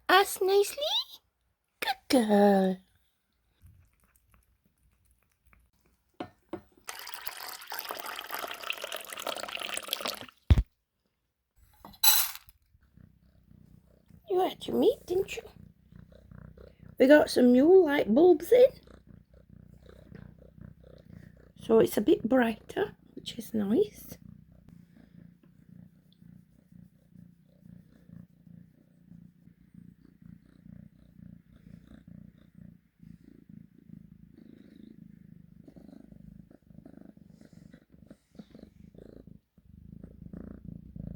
Ask nicely. Good girl. You had your meat, didn't you? We got some new light bulbs in. So it's a bit brighter, which is nice.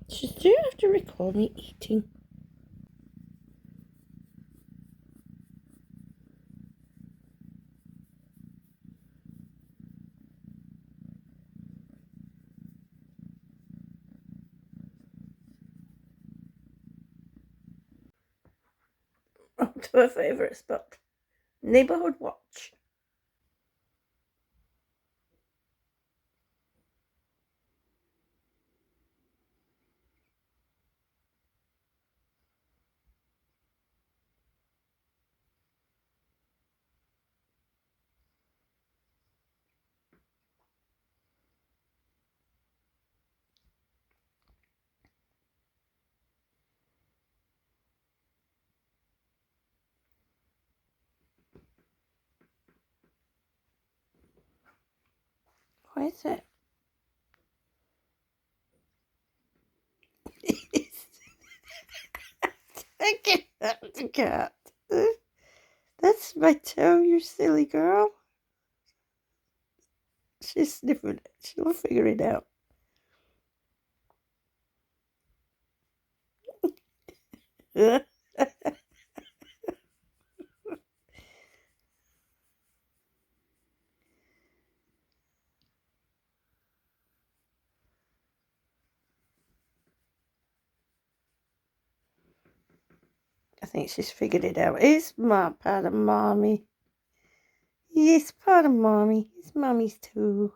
She still have to record me eating. On to her favourite spot. Neighbourhood watch. What is it? That's a cat. That's my toe, you silly girl. She's sniffing it. She'll figure it out. I think she's figured it out. It's my part of mommy. Yes, part of mommy. It's mommy's toes.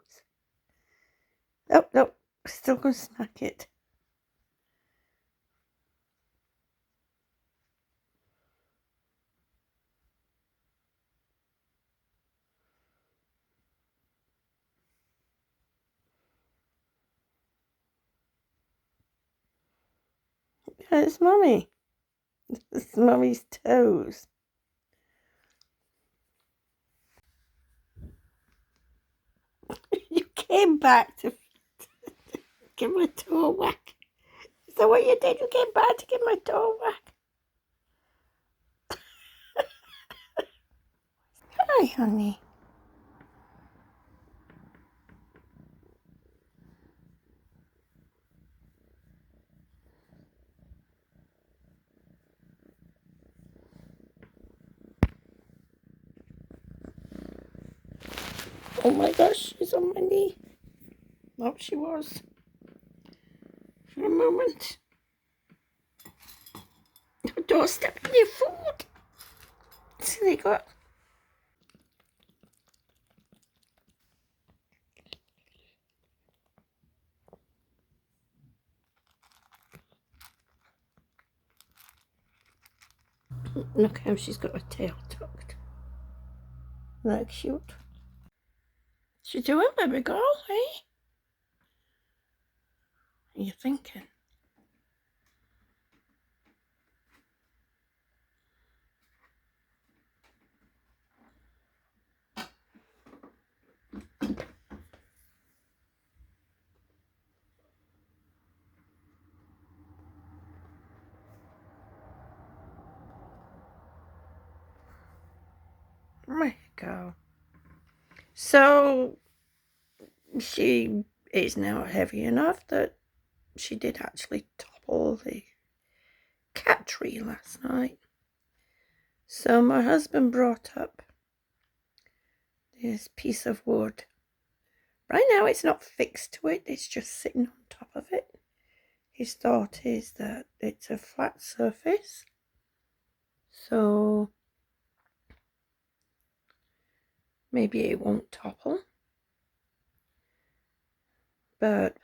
Oh, no. Still gonna smack it. Yeah, it's mommy. It's mommy's toes. You came back to give my toe a whack. Is that what you did? You came back to give my toe a whack? Hi, honey. Oh my gosh, she's on my knee. Oh, she was. For a moment. Don't step on your food. Silly girl. Look how she's got her tail tucked. Like cute. What you doing, baby girl, eh? What are you thinking? There you go. So she is now heavy enough that she did actually topple the cat tree last night. So my husband brought up this piece of wood. Right now it's not fixed to it, it's just sitting on top of it. His thought is that it's a flat surface, so maybe it won't topple. But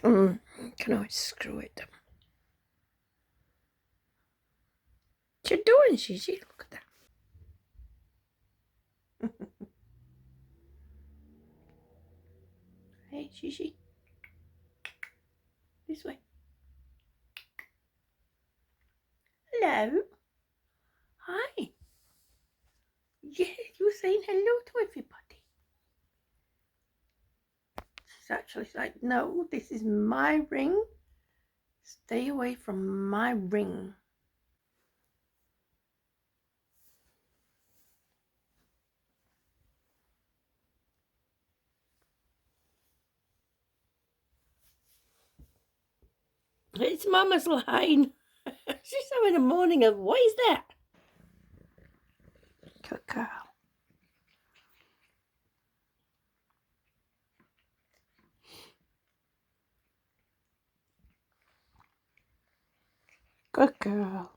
can always screw it. What you doing, Gigi? Look at that. Hey, Gigi. This way. Hello. Hi. Yeah, you're saying hello to everybody. She's actually like, no, this is my ring. Stay away from my ring. It's Mama's line. She's having a morning of, what is that? Good girl. Good girl.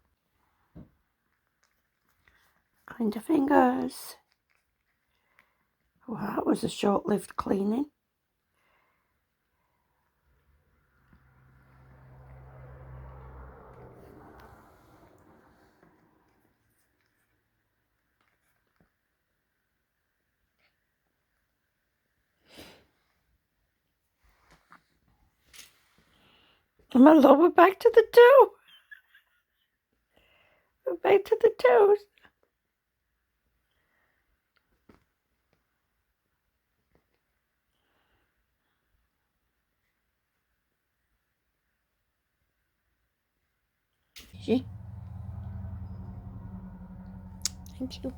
Clean your fingers. Well, that was a short-lived cleaning. My lord, we're back to the toe. We're back to the toes. See? Thank you.